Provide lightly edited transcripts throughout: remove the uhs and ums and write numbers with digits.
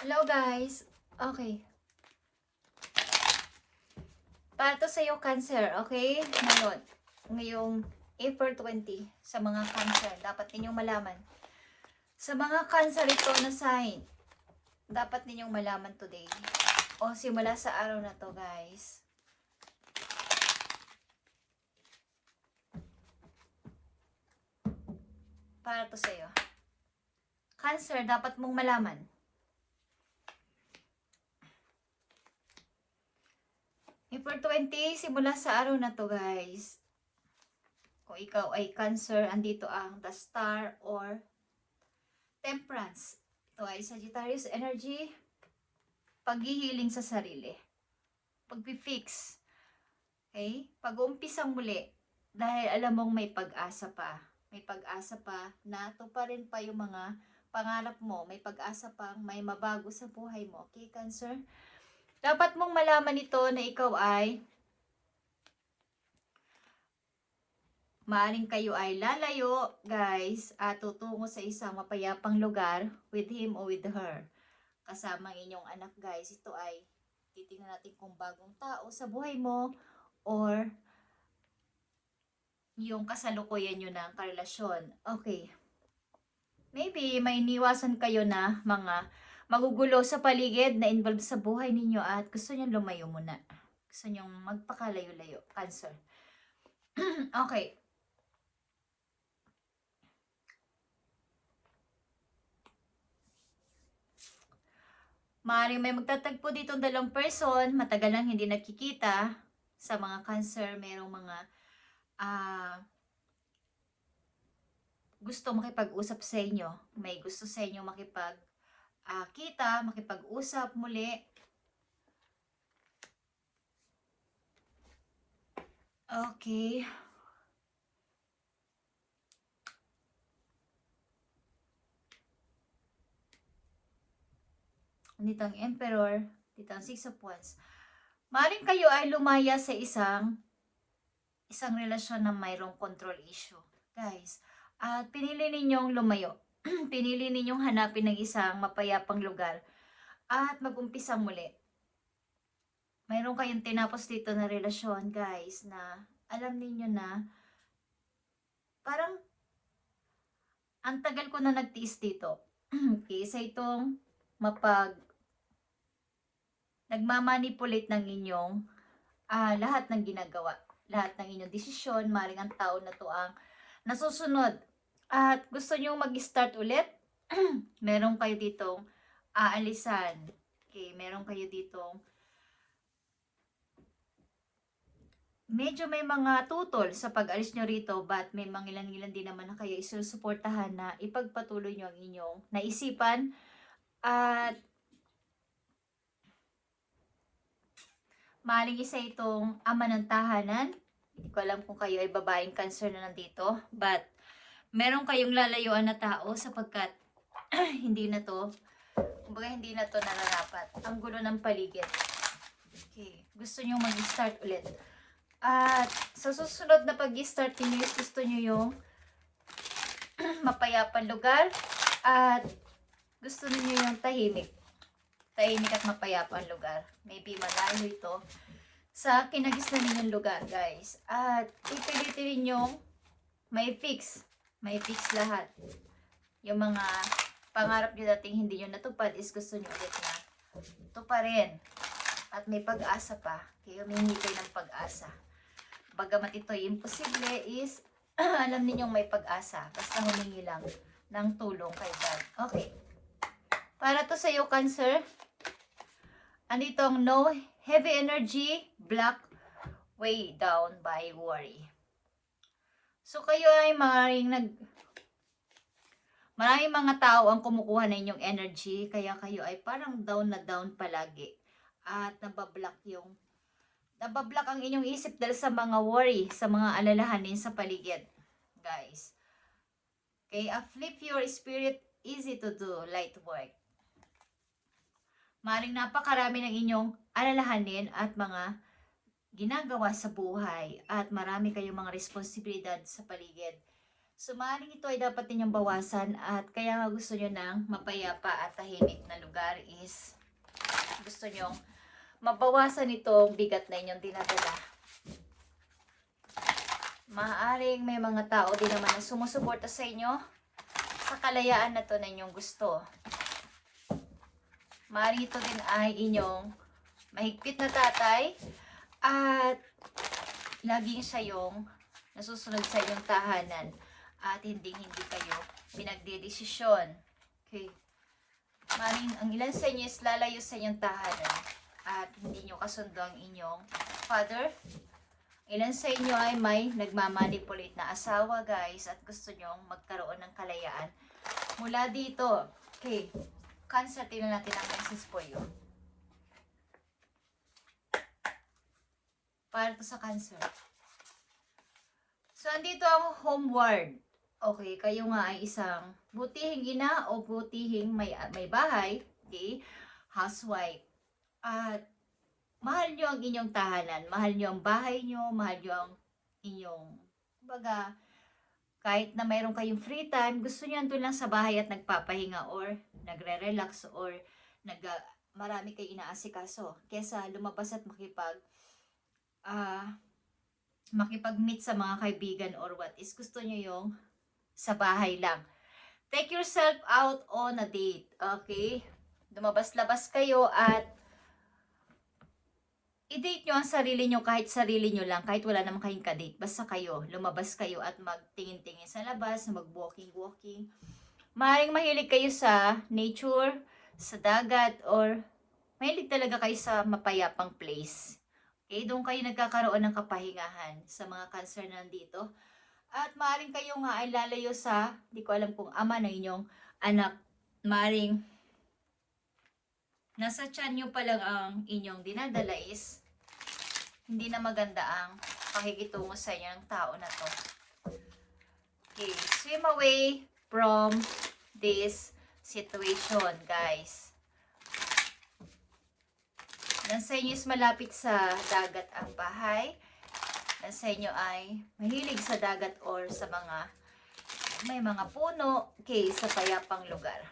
Hello guys. Okay. Para to sa'yo Cancer, okay? Ngayong April 20 sa mga Cancer. Dapat ninyong malaman. Sa mga Cancer ito na sign, dapat ninyong malaman today. O simula sa araw na to guys. Para to sa'yo. Cancer, dapat mong malaman. April 20, simula sa araw na to guys. Kung ikaw ay Cancer, andito ang the Star or Temperance. Ito ay Sagittarius energy. Paghihiling sa sarili. Pagpifix. Okay? Pag-uumpisang muli. Dahil alam mong may pag-asa pa. May pag-asa pa na tuparin pa yung mga pangarap mo. May pag-asa pang may mabago sa buhay mo. Okay, Cancer? Dapat mong malaman ito na ikaw ay maaring kayo ay lalayo, guys, at tutungo sa isang mapayapang lugar with him or with her. Kasama ang inyong anak, guys. Ito ay titingnan natin kung bagong tao sa buhay mo or yung kasalukuyan nyo ng karelasyon. Okay. Maybe may iniwasan kayo na mga magugulo sa paligid na involved sa buhay ninyo at gusto nyo lumayo muna. Gusto nyo magpakalayo-layo. Cancer. Okay. Maaaring may magtatagpo dito dalawang person, matagal lang hindi nakikita. Sa mga Cancer, merong mga gusto makipag-usap sa inyo. May gusto sa inyo makipag-kita, makipag-usap muli. Okay. Dito ang Emperor, dito ang Six of Wands. Maaaring kayo ay lumaya sa isang relasyon na mayroong control issue. Guys, at pinili ninyong lumayo. Pinili ninyong hanapin ng isang mapayapang lugar at mag-umpisa muli. Mayroon kayong tinapos dito na relasyon, guys, na alam niyo na parang ang tagal ko na nagtiis dito. Kaysa itong nagmamanipulate ng inyong lahat ng ginagawa. Lahat ng inyong desisyon, maring ang tao na to ang nasusunod. At gusto nyo mag-start ulit, meron kayo ditong aalisan. Okay, meron kayo ditong medyo may mga tutol sa pag-alis nyo rito, but may mga ilan-ilan din naman na kayo isusuportahan na ipagpatuloy nyo ang inyong naisipan. At maling isa itong ama ng tahanan. Hindi ko alam kung kayo ay babaeng Cancer na nandito, but meron kayong lalayuan na tao sapagkat hindi na to nararapat. Ang gulo ng paligid. Okay, gusto nyo mag-start ulit. At sa susunod na pag-start niyo, gusto nyo yung mapayapang lugar at gusto niyo yung tahimik. Tahimik at mapayapang lugar. Maybe malayo ito sa kinagisnan ninyong lugar, guys. At ipilitin yung may fix lahat. Yung mga pangarap nyo dating hindi nyo natupad is gusto nyo ulit na tuparin. At may pag-asa pa. Kaya humingi kayo ng pag-asa. Bagamat ito imposible is alam ninyong may pag-asa. Basta humingi lang ng tulong kay God. Okay. Para to sa iyo, Cancer. Andito ang no heavy energy, black, way down by worry. So kayo ay maraming mga tao ang kumukuha na inyong energy, kaya kayo ay parang down na down palagi. At nabablock ang inyong isip dahil sa mga worry, sa mga alalahanin sa paligid. Guys. Okay, flip your spirit, easy to do, light work. Maring napakarami ng inyong alalahanin at mga ginagawa sa buhay at marami kayong mga responsibilidad sa paligid. So, maaaring ito ay dapat ninyong bawasan at kaya nga gusto nyo ng mapayapa at tahimik na lugar is gusto nyo mabawasan itong bigat na inyong dinadala. Maaaring may mga tao din naman na sumusuporta sa inyo sa kalayaan na to na inyong gusto. Maaaring ito din ay inyong mahigpit na tatay at laging siya yung nasusunod sa inyong tahanan at hindi kayo pinagdedesisyon. Okay. Maaaring ang ilan sa inyo is lalayo sa inyong tahanan at hindi nyo kasundo ang inyong father. Ilan sa inyo ay may nagmamanipulate na asawa, guys, at gusto nyong magkaroon ng kalayaan mula dito. Okay. Cancer, tingnan natin ang message for you. Para to sa Cancer. So, andito ang homeward. Okay, kayo nga ay isang butihing ina o butihing may bahay. Okay, housewife. At mahal nyo ang inyong tahanan, mahal nyo ang bahay nyo, mahal nyo ang inyong, kumbaga, kahit na mayroon kayong free time, gusto nyo andun lang sa bahay at nagpapahinga or nagre-relax or marami kayo inaasikaso. Kesa lumabas at makipag-meet sa mga kaibigan or what is gusto nyo yung sa bahay lang. Take yourself out on a date, okay? Lumabas-labas kayo at i-date nyo ang sarili nyo kahit sarili nyo lang, kahit wala naman kayong ka-date. Basta kayo, lumabas kayo at magtingin-tingin sa labas, mag-walking-walking. Maaaring mahilig kayo sa nature, sa dagat, or mahilig talaga kayo sa mapayapang place. Okay, doon kayo nagkakaroon ng kapahingahan sa mga Cancer na nandito. At maaaring kayo nga ay lalayo sa, di ko alam kung ama ng inyong anak. Maaaring nasa tiyan nyo pa lang ang inyong dinadala is hindi na maganda ang pakikitungo sa inyo ng tao na to. Okay, swim away from this situation, guys. Nasa inyo is malapit sa dagat ang bahay. Nasa inyo ay mahilig sa dagat or sa may mga puno. Okay, sa payapang lugar.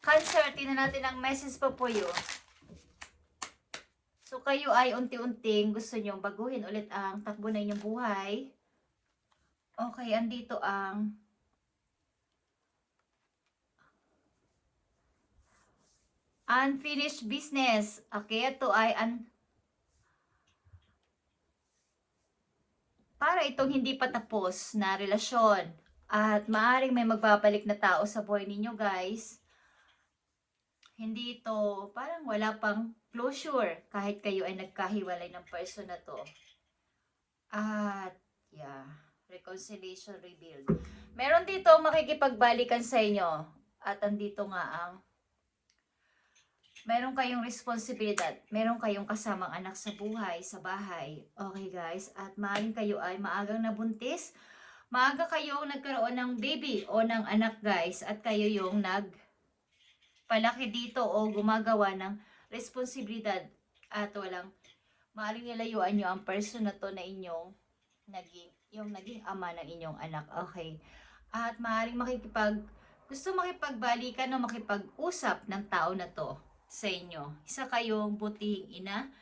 Cancer, tingnan natin ang message pa po yun. So, kayo ay unti-unting gusto nyong baguhin ulit ang takbo na inyong buhay. Okay, andito ang unfinished business. Okay, ito ay para itong hindi pa tapos na relasyon. At maaaring may magbabalik na tao sa buhay ninyo, guys. Hindi ito, parang wala pang closure kahit kayo ay nagkahiwalay ng person na to. At, yeah, reconciliation revealed. Meron dito makikipagbalikan sa inyo. At andito nga ang meron kayong responsibilidad. Meron kayong kasamang anak sa buhay, sa bahay. Okay, guys? At maaaring kayo ay maagang nabuntis. Maaga kayong nagkaroon ng baby o ng anak, guys. At kayo yung palaki dito o gumagawa ng responsibilidad at maaaring nilayuan nyo ang person na to na inyong naging ama ng inyong anak. Okay. At maaaring gusto makipagbalikan o makipag-usap ng tao na to sa inyo. Isa kayong butihing ina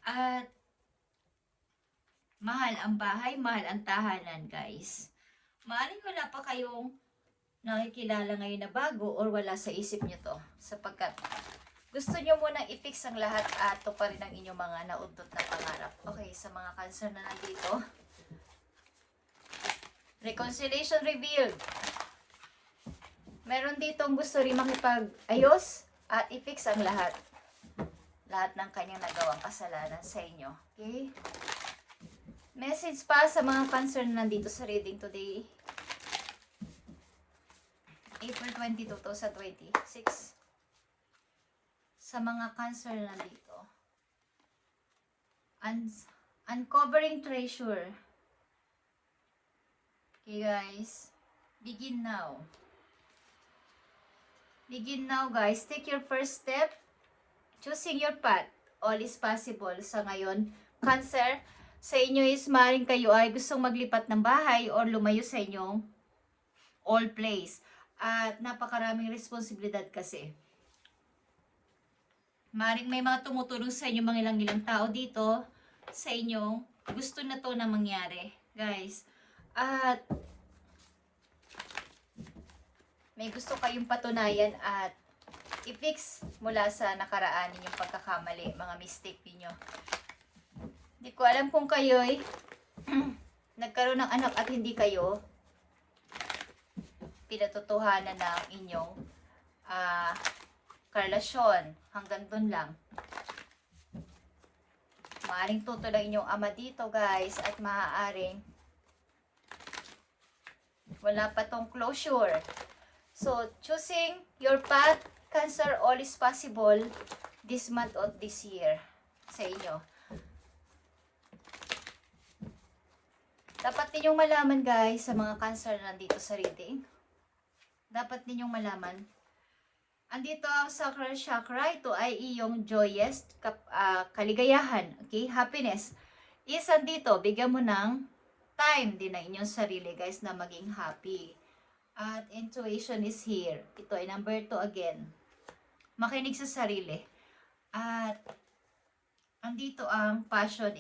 at mahal ang bahay, mahal ang tahanan, guys. Maaaring wala pa kayong nakikilala ngayon na bago or wala sa isip nyo to sapagkat gusto nyo munang i-fix ang lahat at to pa rin ang inyong mga nauntot na pangarap. Okay, sa mga Cancer na nandito, reconciliation revealed. Meron ditong gusto rin makipag-ayos at i-fix ang lahat ng kanyang nagawang kasalanan sa inyo. Okay? Message pa sa mga Cancer na nandito sa reading today. April 22, 2026. Sa mga Cancer na nandito. Uncovering treasure. Okay, guys. Begin now. Begin now, guys. Take your first step. Choosing your path. All is possible. Sa ngayon, Cancer, Sa inyo is maaaring kayo ay gustong maglipat ng bahay or lumayo sa inyong old place. At napakaraming responsibilidad kasi. Maaaring may mga tumutulong sa inyo, mga ilang tao dito sa inyong gusto na to na mangyari, guys. At may gusto kayong patunayan at i-fix mula sa nakaraan ninyong pagkakamali, mga mistake niyo. Hindi ko alam kung kayo'y nagkaroon ng anak at hindi kayo pinatotohanan ng inyong karelasyon. Hanggang dun lang. Maaaring tutulong inyong ama dito, guys, at maaaring wala pa tong closure. So, choosing your path, Cancer, all is possible this month or this year sa inyo. Dapat ninyong malaman, guys, sa mga Cancer na nandito sa reading. Dapat ninyong malaman. Andito ang sacral chakra. Ito ay iyong joyous, kaligayahan, okay? Happiness. Is andito, bigyan mo ng time din ng inyong sarili, guys, na maging happy. At intuition is here. Ito ay number 2 again. Makinig sa sarili. At andito ang passion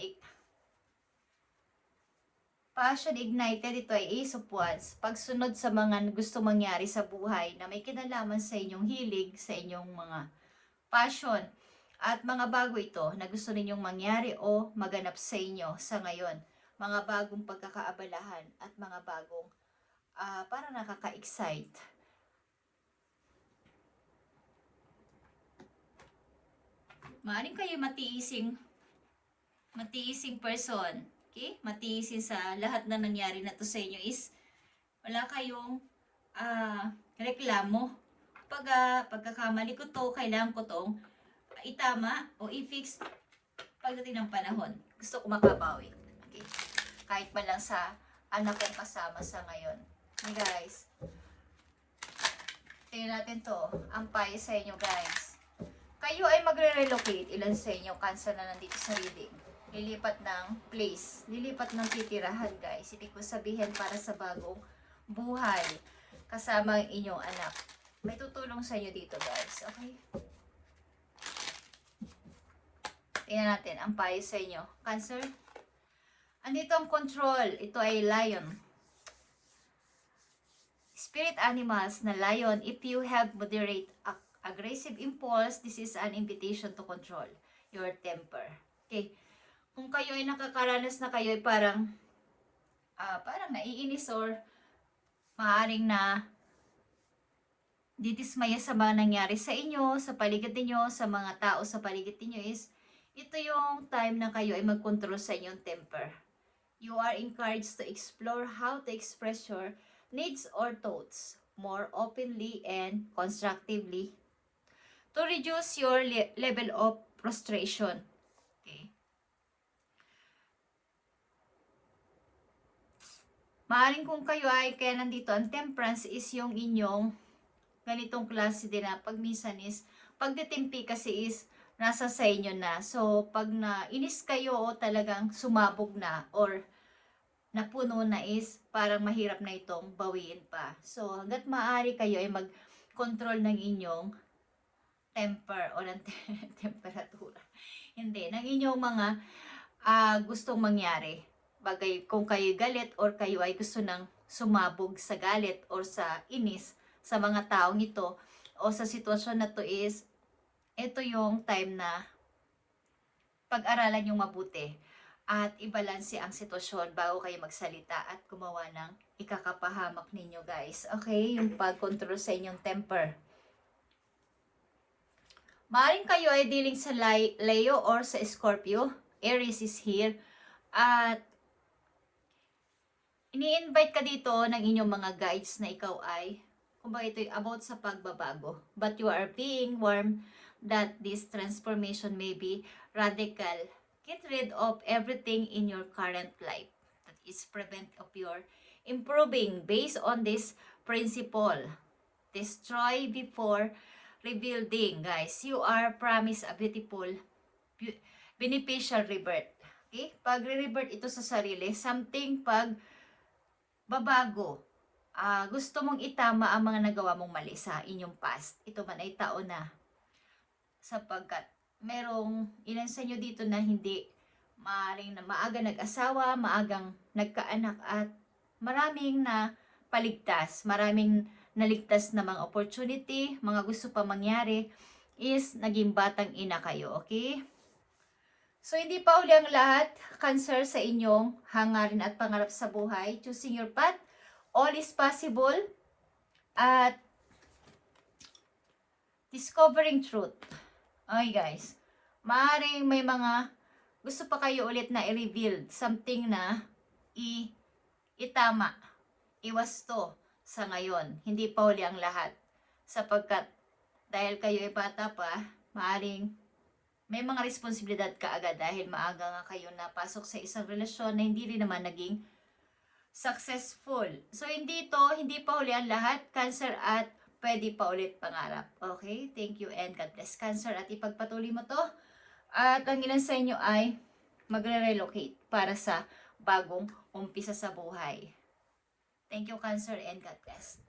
ignited. Ito ay Ace of Wands. Pagsunod sa mga gusto mangyari sa buhay na may kinalaman sa inyong hilig, sa inyong mga passion. At mga bago ito na gusto ninyong mangyari o maganap sa inyo sa ngayon. Mga bagong pagkakaabalahan at mga bagong para nakaka-excite. Maaring kayo matiising person. Okay? Matiisin sa lahat na nangyari na to sa inyo is wala kayong reklamo. Pagkakamali ko to, kailangan ko tong itama o i-fix pagdating ng panahon. Gusto ko makabawi. Okay? Kahit man lang sa anak kong kasama sa ngayon. Hey guys. Tingnan natin to. Ang payo sa inyo, guys. Kayo ay magre-relocate. Ilan sa inyo, Cancer, na nandito sa reading? Lilipat ng place, lilipat ng titirahan, guys. Ibig ko sabihin para sa bagong buhay kasama ang inyong anak. May tutulong sa inyo dito, guys. Okay? Tingnan natin ang payo sa inyo. Cancer? Andito ang control. Ito ay lion. Spirit animals na lion. If you have moderate aggressive impulse, this is an invitation to control your temper. Okay? Kung kayo ay nakakaranas na kayo ay parang naiinis or maaaring na didismaya sa mga nangyari sa inyo, sa paligid niyo, sa mga tao sa paligid niyo is ito yung time na kayo ay mag-control sa inyong temper. You are encouraged to explore how to express your needs or thoughts more openly and constructively to reduce your level of frustration. Okay? Maaring kung kayo ay kaya nandito, ang temperance is yung inyong ganitong klase din na pag minsan is, pagtitimpi kasi is nasa sa inyo na. So, pag nainis kayo o talagang sumabog na or napuno na is parang mahirap na itong bawiin pa. So, hanggat maaari kayo ay mag-control ng inyong temper o ng temperatura. Hindi, ng inyong mga gustong mangyari. Bagay kung kayo galit or kayo ay gusto nang sumabog sa galit or sa inis sa mga taong ito o sa sitwasyon na to is ito yung time na pag-aralan yung mabuti at ibalanse ang sitwasyon bago kayo magsalita at gumawa ng ikakapahamak ninyo, guys. Okay? Yung pag-control sa inyong temper. Maaring kayo ay dealing sa Leo or sa Scorpio. Aries is here. At ini-invite ka dito ng inyong mga guides na ikaw ay, kumbaga ito'y about sa pagbabago. But you are being warned that this transformation may be radical. Get rid of everything in your current life that is prevent of your improving based on this principle. Destroy before rebuilding, guys. You are promised a beautiful, beneficial rebirth. Okay? Pag re-revert ito sa sarili, something pag babago. Gusto mong itama ang mga nagawa mong mali sa inyong past. Ito man ay taon na. Sapagkat merong ilan sa inyo dito na hindi maaring na maaga nag-asawa, maagang nagkaanak at maraming na paligtas, maraming naligtas na mga opportunity, mga gusto pa mangyari is naging batang ina kayo, okay? So, hindi pa uli ang lahat, Cancer, sa inyong hangarin at pangarap sa buhay. Choosing your path, all is possible, at discovering truth. Okay, guys. Maaring may mga gusto pa kayo ulit na i-reveal, something na itama, iwasto sa ngayon. Hindi pa uli ang lahat. Sapagkat dahil kayo ay bata pa, maaring may mga responsibilidad ka agad dahil maaga nga kayo napasok sa isang relasyon na hindi rin naman naging successful. So, hindi pa huli ang lahat, Cancer, at pwede pa ulit pangarap. Okay? Thank you and God bless, Cancer, at ipagpatuloy mo to. At ang ilan sa inyo ay magre-relocate para sa bagong umpisa sa buhay. Thank you, Cancer, and God bless.